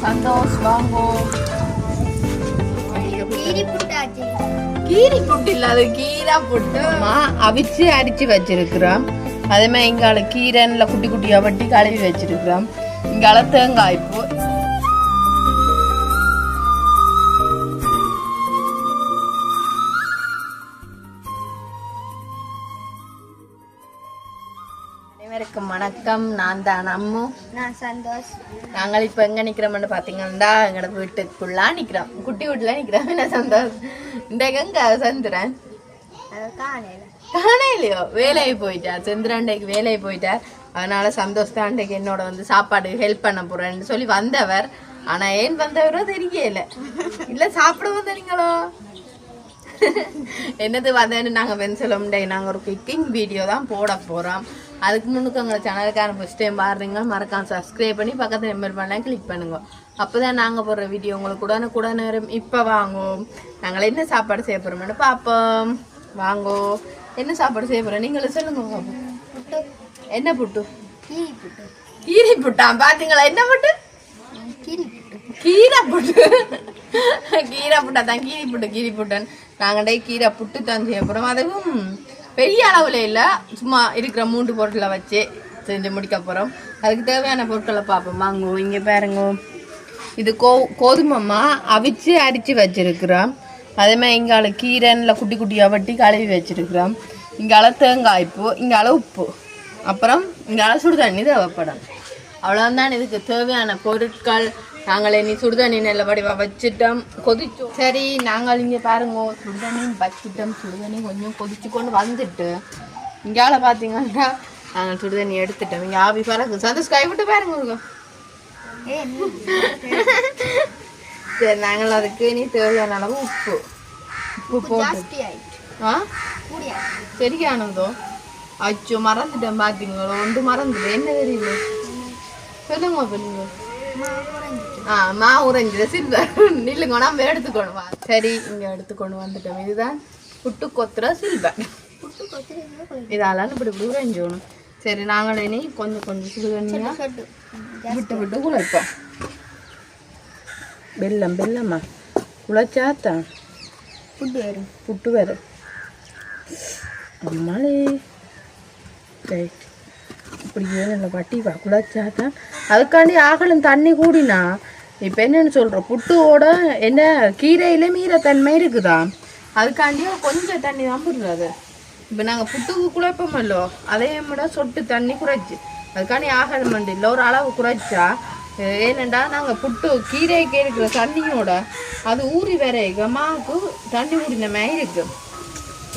சந்தோஷ் வாங்கோ. கீரி புட்டு இல்ல, அது கீரா புட்டு. அவிச்சு அரிச்சு வச்சிருக்கிறோம். அதே மாதிரி இங்கால கீரைல குட்டி குட்டியா வட்டி கழுவி வச்சிருக்கிறோம். இங்கால தேங்காய் பூ. வணக்கம், நான் தான் அம்மு. நான் சந்தோஷ். நாங்கள் இப்ப எங்க நிக்கிறோம்னு பாத்தீங்கன்னா எங்களோட வீட்டுக்குள்ளா நிக்கிறோம், குட்டி வீட்டுல நிக்கிறோம். என்ன சந்தோஷ் இந்த எங்க சந்திரன் காணையிலையோ வேலையை போயிட்டார். சந்திரன்டைக்கு வேலையை போயிட்டார். அதனால சந்தோஷ் தான் அன்றைக்கு என்னோட வந்து சாப்பாடு ஹெல்ப் பண்ண போறேன்னு சொல்லி வந்தவர். ஆனா ஏன் வந்தவரோ தெரியல. இல்ல சாப்பிட வந்தீங்களோ என்னது வந்தேன்னு நாங்க வென்சலம் நாங்க ஒரு குக்கிங் வீடியோ தான் போட போறோம். அதுக்கு முன்னுக்கு எங்களை சேனலுக்கான ஃபர்ஸ்ட் டைம் பாருங்க, மறக்காம சப்ஸ்கிரைப் பண்ணி பக்கத்துல எம்பர் பண்ண கிளிக் பண்ணுங்க. அப்பதான் நாங்க போடுற வீடியோ உங்களுக்கு கூட நேரம். இப்ப வாங்கோ, நாங்கள் என்ன சாப்பாடு செய்ய போறோம்னு பாப்போம். வாங்கோ, என்ன சாப்பாடு செய்ய போறோம் நீங்களும் சொல்லுங்க. என்ன புட்டு? கீரி புட்டா? பாத்தீங்களா என்ன புட்டு? கீரை புட்டு. கீரை புட்டா தான், கீரி புட்டு. கீரி புட்டன் நாங்கள்டே கீரை புட்டு தான் செய்ய போறோம். அதுவும் பெரிய அளவுல இல்ல, சும்மா இருக்கிற 3 பொருட்களை வச்சு செஞ்சு முடிக்க போறோம். அதுக்கு தேவையான பொருட்களை பார்ப்போம். வாங்க, இங்க பாருங்க, இது கோதுமைமா அவிச்சு அரிச்சு வச்சிருக்கிறோம். அதே மாதிரி இங்கால கீரைல குட்டி குட்டியா வட்டி கழுவி வச்சிருக்கிறோம். இங்கால தேங்காய் பூ, இங்கால உப்பு, அப்புறம் இங்கால சுடுதண்ணி தேவைப்படும். அவ்வளவுதான் இதுக்கு தேவையான பொருட்கள். நாங்கள் இனி சுடுதண்ணி நல்ல வடிவா வச்சுட்டோம், கொதிச்சோம். சரி, நாங்கள் இங்கே பாருங்க சுடுதண்ணி வச்சுட்டோம். சுடுதண்ணி கொஞ்சம் கொதிச்சு கொண்டு வந்துட்டு இங்கால பார்த்தீங்கன்னா நாங்கள் சுடுதண்ணி எடுத்துட்டோம். இங்கே ஆவி பறக்கு. சந்தோஷ் கை விட்டு பாருங்க. சரி, நாங்கள் அதுக்கு இனி தேவையான அளவு உப்பு போட்டு சரியானதோ அச்சோ மறந்துட்டேன். பார்த்தீங்களோ ஒன்று மறந்துடு. என்ன தெரியுது சொல்லுங்க சொல்லுங்க. மா உறைஞ்சிட சில்வர் நில்லுங்க, நம்ம எடுத்துக்கணும். சரி, இங்க எடுத்துக்கொண்டு வந்துட்டோம். இதுதான் புட்டு கொத்துற சில்வர். இதெல்லாம் இப்படி இப்படி உறைஞ்சோணும். சரி, நாங்கள் இனி கொஞ்சம் கொஞ்சம் சுடுதண்ணியா விட்டு விட்டு குழைப்போம். வெள்ளமா குழைச்சாத்தான் புட்டு வரும். அம்மாளே சரி, இப்படியே நல்ல வட்டிவா குழைச்சாதான். அதுக்காண்டி ஆகலும் தண்ணி கூடினா இப்போ என்னன்னு சொல்கிறோம், புட்டுவோட என்ன கீரையில மீறத்தன்மை இருக்குதா, அதுக்காண்டியும் கொஞ்சம் தண்ணி தான் போடுறது. இப்போ நாங்கள் புட்டுக்கு குழைப்போமல்லோ, அதையும் விட சொட்டு தண்ணி குறைச்சி அதுக்காண்டி ஆகலும் மண்டி இல்லை ஒரு அளவு குறைச்சா. ஏனெண்டா நாங்கள் புட்டு கீரைக்கு இருக்கிற தண்ணியோட அது ஊறி வர மாவுக்கு தண்ணி ஊறின மாதிரி இருக்கு.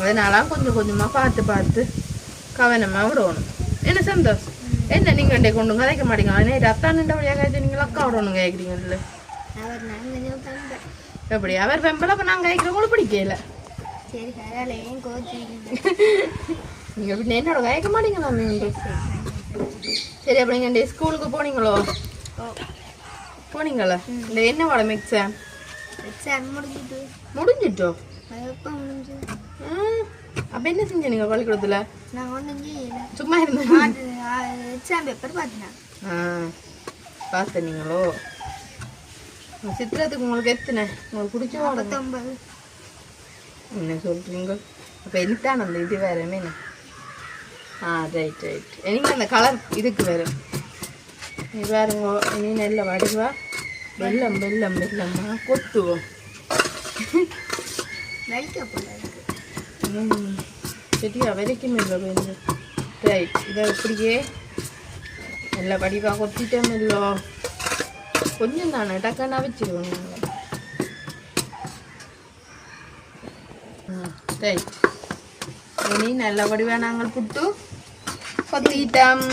அதனால கொஞ்சம் கொஞ்சமாக பார்த்து கவனமாக விடணும். என்ன சந்தோஷம்? என்ன நீங்க கொண்டு கதைக்க மாட்டீங்க? ரத்தான் வழியாக காய்ச்சி நீங்கள் அக்கா விடணும் கேட்குறீங்கல்ல. எப்படி அவர் வெம்பல அப்போ நாங்கள் கேட்குறவங்களும் பிடிக்கல. நீங்கள் இப்படி என்னோட கேட்க மாட்டீங்களா? சரி, அப்படி நீங்கள் ஸ்கூலுக்கு போனீங்களோ? போனீங்களா? இந்த என்ன வாழை எக்ஸாம் முடிஞ்சிட்டோ? அப்ப என்ன செஞ்ச நீங்க பள்ளிக்கூடத்துல? சும்மா இருந்தேன். பார்த்தீங்களோ? சித்திரத்துக்கு உங்களுக்கு எத்தனை? உங்களுக்கு பிடிச்ச 49. என்ன சொல்றீங்க? அப்ப எனித்தான் அந்த இது வேற மீன். ரைட். எனக்கு அந்த கலர் இதுக்கு வேற இது வேறுங்க. இனி நல்ல வடிவா வெள்ளமா கொத்துவோம். சரியா வரைக்கும் இல்லை கொஞ்சம். ரைட், இதை இப்படியே நல்லா வடிவாக கொத்திட்டோம். இல்லோ கொஞ்சம் தானே டக்குன்னு வச்சிருவோம் நாங்கள். ரைட், இனி நல்ல வடிவாக நாங்கள் புட்டு கொத்திட்டோம்.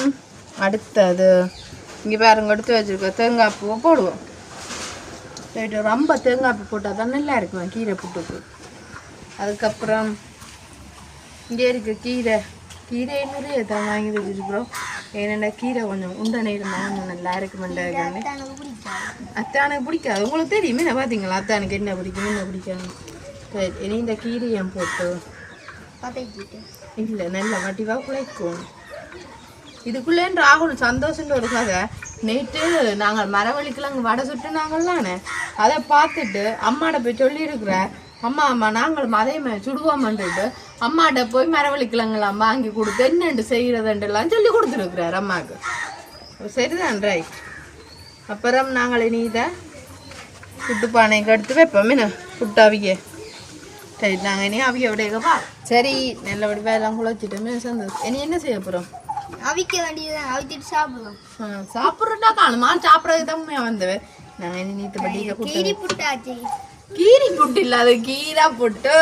அடுத்தது இங்கே பாருங்க, எடுத்து வச்சுருக்கோம் தேங்காய் பூவை போடுவோம். ரைட்டு, ரொம்ப தேங்காய் பூ போட்டால் தான் நல்லா இருக்கும் கீரை புட்டுக்கு. அதுக்கப்புறம் இங்கே இருக்க கீரை நிறைய தான் வாங்கி வச்சுருக்குறோம். ஏன்னா கீரை கொஞ்சம் உண்டனை இருந்தால் கொஞ்சம் நல்லா இருக்குமெண்டாங்க. அத்தானுக்கு பிடிக்காது, உங்களுக்கு தெரியுமே. நான் பார்த்தீங்களா அத்தானுக்கு என்ன பிடிக்கும் என்ன பிடிக்காது. சரி, இனி இந்த கீரையும் போட்டு இல்லை நல்ல வட்டிவாக குழைக்கும். இதுக்குள்ளேன்னு ஆகணும். சந்தோஷன்ற ஒரு கதை நேற்று நாங்கள் மரவள்ளிக்கிழங்கு வடை சுட்டுனாங்களானே அதை பார்த்துட்டு அம்மாட்ட போய் சொல்லியிருக்கிறேன். அம்மா அம்மா நாங்கள் அதே மாதிரி சுடுவோம்ன்ட்டு அம்மாட்ட போய் மரவள்ளிக்கிழங்குலாம் வாங்கி கொடுத்து என்னென்று செய்கிறதுன்றலாம் சொல்லி கொடுத்துருக்குறாரு அம்மாவுக்கு. சரிதான், ரைட். அப்புறம் நாங்கள் இனி இதை புட்டு பானைக்கு எடுத்து வைப்போம். என்ன புட்டு அவிய ரைட். நாங்கள் இனி அவிய விடையப்பா. சரி, நல்லபடியாக எல்லாம் குழச்சிட்டோமே சந்தோஷம். இனி என்ன செய்ய போகிறோம்? அவிக்க வேண்டியதுதான், அவிச்சிட்டு சாப்பிடுவோம். சாப்பிட்றதா காணுமா? சாப்பிட்றது தான் வந்தவன். நாங்கள் இனி நீத்தப்பட்டி கீரி புட்டு ஆச்சு. கீரி புட்டு இல்லாத கீரா புட்டு.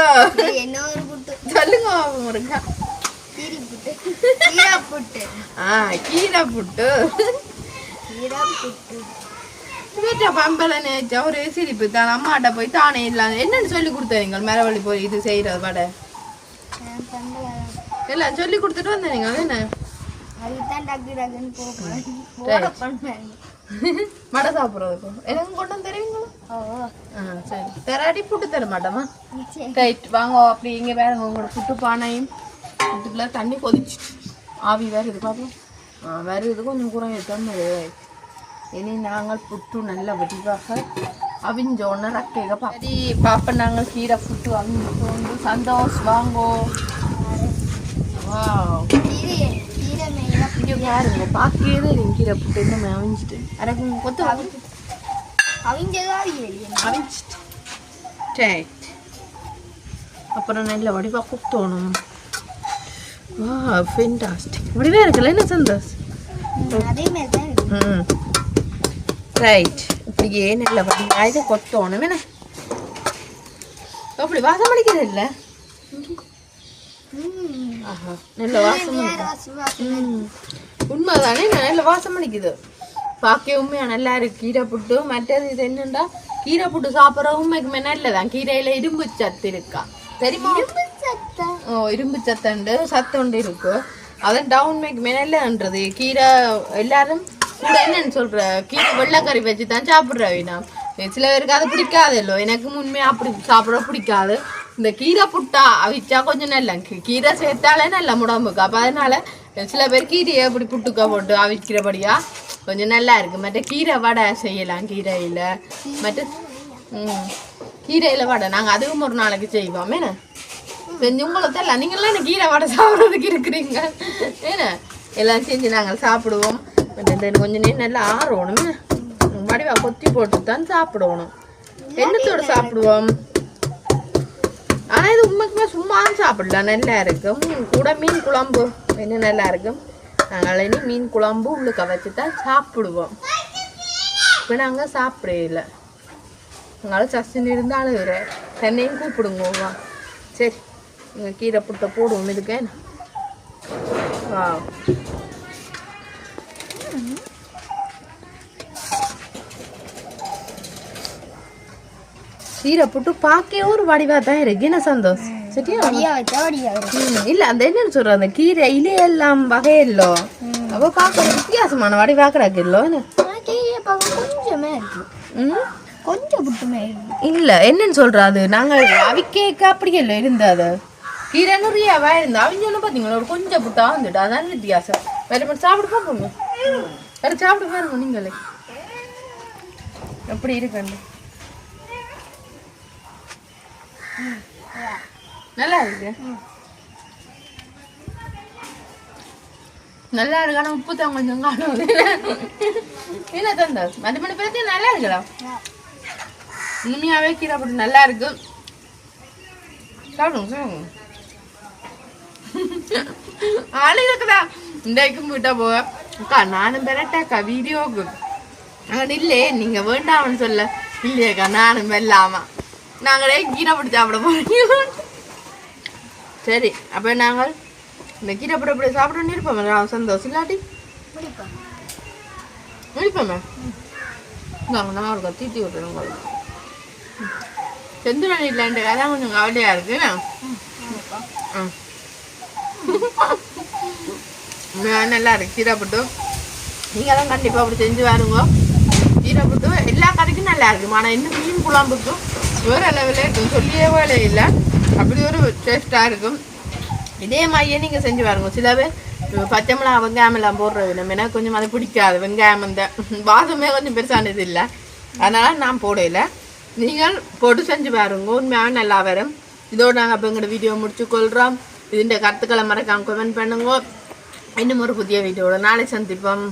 என்ன ஒரு புட்டு சொல்லுங்க முருங்கா. கீரி புட்டு, கீரா புட்டு. கீரா புட்டு, கீரா புட்டு. வீட்டை பம்பல நேச்சா ஒரு சிரிப்பு தான். அம்மாட்ட போய் தானே இல்லாத என்னன்னு சொல்லி கொடுத்தீங்க மரவள்ளி போய் இது செய்யறது வடை எல்லாம் சொல்லி கொடுத்துட்டு வந்தீங்க. என்ன அதுதான் டக்கு டக்குன்னு போகிறேன் வடை சாப்பிட்றதுக்கும் எனக்கு கொண்டு வந்து தருவீங்களா? சரி, தராடி புட்டு தர மாட்டோமா? ரைட், வாங்க. அப்படி இங்கே வேறுங்க உங்களோட புட்டு பானையும் புட்டுக்குள்ள தண்ணி கொதிச்சுட்டு ஆவி வேறு இது பார்ப்போம். வேறு இது கொஞ்சம் கூட தண்ணி. இனி நாங்கள் புட்டு நல்ல வடிவாக அவிஞ்சோன்னு ரக்கேக பாதி பார்ப்போம். நாங்கள் கீரை புட்டு அவிஞ்சோண்டு சந்தோஷ் வாங்கோ. வா, இங்கே பாருங்க, பார்க்கவே கீரை புட்டு இன்னும் அவிஞ்சிட்டு எனக்கு கொத்து அவிஞ்சிட்டு. ரைட், அப்புறம் நல்ல வடிவாக குத்தணும். வா, ஃபென்டாஸ்டிக் வடிவாக இருக்குல்ல என்ன சந்தோஷ்? ரைட், இப்படியே நல்ல வடிவாக இதை கொத்தணும். என்ன அப்படி வாசம் அடிக்கிறது இல்லை? நல்ல வாசம் உண்மைதானே, நல்ல வாசம் அடிக்குது. பார்க்க உண்மையா நல்லா இருக்கு கீரை புட்டு. மற்றது இது என்னண்டா கீரை புட்டு சாப்பிட்ற உண்மைக்குமே நல்லதான். கீரையில இரும்பு சத்து இருக்கா தெரியுமா? இரும்பு சத்துண்டு சத்துண்டு இருக்கு. அதான் டவுன் மேக்குமே நல்லன்றது. கீரை எல்லாரும் கூட என்னன்னு சொல்ற கீரை வெள்ளைக்கறி வச்சு தான் சாப்பிட்றவினா. சில பேருக்கு அது பிடிக்காது இல்லோ. எனக்கு உண்மையா அப்படி சாப்பிட பிடிக்காது. இந்த கீரை புட்டா அவிச்சா கொஞ்சம் நல்லா கீரை சேர்த்தாலே நல்ல உடம்புக்கு. அப்போ அதனால சில பேர் கீரையை அப்படி புட்டுக்கா போட்டு அவிக்கிறபடியா கொஞ்சம் நல்லா இருக்கு. மற்ற கீரை வடை செய்யலாம் கீரையில். மற்ற கீரையில் வடை நாங்கள் அதுவும் ஒரு நாளைக்கு செய்வோம். என்ன செஞ்சு உங்களுக்கு தெரியல, நீங்களாம் என்ன கீரை வடை சாப்பிட்றதுக்கு இருக்கிறீங்க. என்ன எல்லாம் செஞ்சு நாங்கள் சாப்பிடுவோம். கொஞ்சம் நேரம் நல்லா ஆறணும். வடிவா கொத்தி போட்டு தான் சாப்பிடணும். என்னத்தோட சாப்பிடுவோம்? ஆனால் இது உண்மைக்குமே சும்மா சாப்பிடலாம், நல்லா இருக்கும். கூட மீன் குழம்பு என்ன நல்லா இருக்கும். நாங்கள் இனி மீன் குழம்பு உள்ளுக்க வச்சு தான் சாப்பிடுவோம். இப்போ நாங்கள் சாப்பிடல. நாங்களும் சஸ்டின் இருந்தாலும் தன்னையும் கூப்பிடுங்கோவா. சரி, நீங்கள் கீரை புட்டை போடுவோம் இதுக்கு. வா, கீரை புட்டு பார்க்கவே ஒரு வடிவா தான் இருக்கு. என்ன சந்தோஷ்? சரியா இல்ல அந்த என்னன்னு சொல்ற அந்த கீரை இலையெல்லாம் வகையில்லோ அப்ப பார்க்க வித்தியாசமான வடிவா கிடக்கு இல்லோ. கொஞ்சம் புட்டுமே இல்ல என்னன்னு சொல்ற அது நாங்கள் அவிக்கேக்க அப்படியே இல்லை இருந்தது. கீரை நிறையவா இருந்தா அவங்க பாத்தீங்களா ஒரு கொஞ்சம் புட்டா வந்துட்டு. அதான் வித்தியாசம். வேற மட்டும் சாப்பிட்டு பார்ப்போங்க. வேற சாப்பிட்டு பாருங்க நீங்களே எப்படி இருக்குன்னு. நல்லா இருக்கு, நல்லா இருக்கு. ஆனா உப்பு தான் கொஞ்சம் காணும். என்ன தந்தா மற்ற மணி பேருக்கு நல்லா இருக்கலாம். உண்மையாவே கீரை போட்டு நல்லா இருக்கு. சாப்பிடுங்க சாப்பிடுங்க. ஆளு இருக்குதா இன்றைக்கும் விட்டா போக அக்கா நானும் பெறட்டாக்கா வீடியோக்கு அங்கே இல்லையே நீங்க வேண்டாம்னு சொல்ல இல்லையக்கா நானும் வெல்லாமா நாங்களே கீரை போட்டு சாப்பிட போறோம். சரி, அப்போ நாங்கள் இந்த கீரை போட்டு அப்படி சாப்பிட இருப்போம். சந்தோஷம் இல்லாட்டி முடிப்போமே. நாங்கள் நான் இருக்கோம் தீத்தி விட்டுறோம் உங்களுக்கு. செந்து இல்லைன்ட்டு அதான் கொஞ்சம் கவலையாக இருக்கு. நல்லா இருக்கு கீரை போட்டு. நீங்கள் தான் கண்டிப்பாக அப்படி செஞ்சு வாருங்க. கீரை போட்டு எல்லா கறிக்கும் நல்லா இருக்கும். ஆனால் இன்னும் மீன் குழம்புக்கும் வேறு லெவலில் இருக்கும். சொல்லியே வேலை இல்லை, அப்படி ஒரு டேஸ்ட்டாக இருக்கும். இதே மாதிரியே நீங்கள் செஞ்சு பாருங்க. சில பேர் பச்சை மிளகா வெங்காயம் எல்லாம் போடுறது நம்ம எனக்கு கொஞ்சம் அது பிடிக்காது. வெங்காயம் இந்த வாசமே கொஞ்சம் பெருசானது இல்லை, அதனால நான் போடல. நீங்கள் போட்டு செஞ்சு பாருங்க, உண்மையாக நல்லா வரும். இதோடு நாங்கள் இப்போ எங்களோட வீடியோ முடிச்சு கொள்கிறோம். இதுன்ற கருத்துக்களை மறக்காம கமெண்ட் பண்ணுங்க. இன்னும் ஒரு புதிய வீடியோட நாளை சந்திப்போம்.